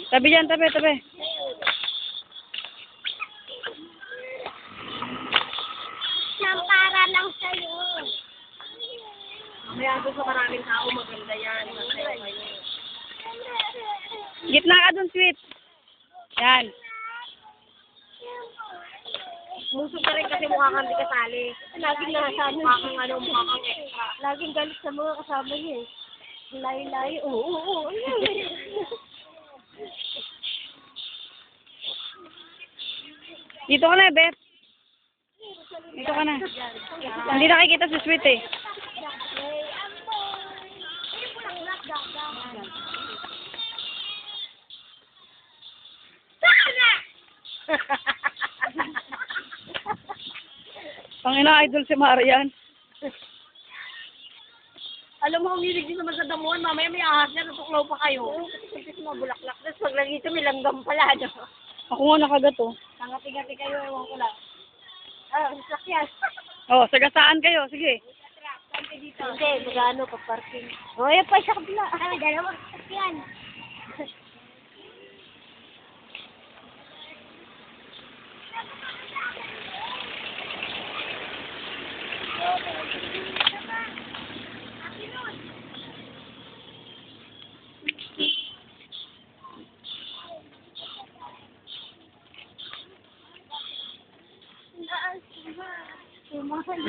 Tabi dyan, tabi, tabi. Siyang para lang sa'yo. Kaya doon sa maraming tao, maganda yan. Masaya kayo. Gitna ka dun, sweet. Yan. Musog ka rin kasi mukha kang di kasali. Laging nasa Mukha kang ano, mukha kang extra. Laging galit sa mga kasama niya eh. Layo-layo. Oo. Dito ka na, Beth. Dito ka na. Hindi nakikita si sweet eh. Pangina, idol si Marian. Alam mo, umilig din naman sa damuhan. Mamaya may ahas na, natuklaw pa kayo. Kasi mabulaklak. Tapos pag lagi ito, may langgam pala, no? Ako nga nakagat oh. Tangati-gati kayo, ewan ko lang. Ah, sasakyan. Oh, sagasaan kayo. Sige. Hindi, magano pa parking. Oh, yan pa sa kabila. Ah, dalawang sasakyan.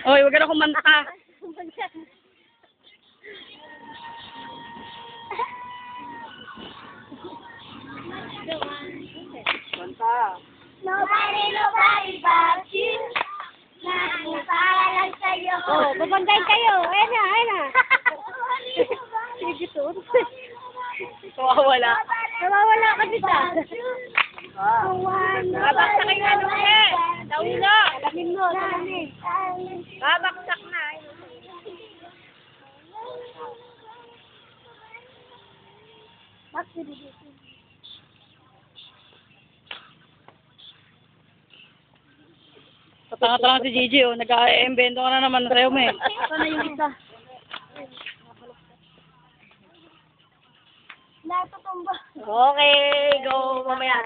Oy, wag ka na kumanta. Banta. Nobody but you. Para lang sa'yo. Oh, babanday kayo. Ayan na, ayan na. Sige to. Wala. Nawawala ka dito. Babaksak kayo na nung eh. Naulo. Alamin mo, alamin. Babaksak na. Tatanga-tanga si Gigi oh. Nag-a-embento ka na naman sa'yo mo eh. Ito na yung isa. Natutumba. Okay, go mamaya.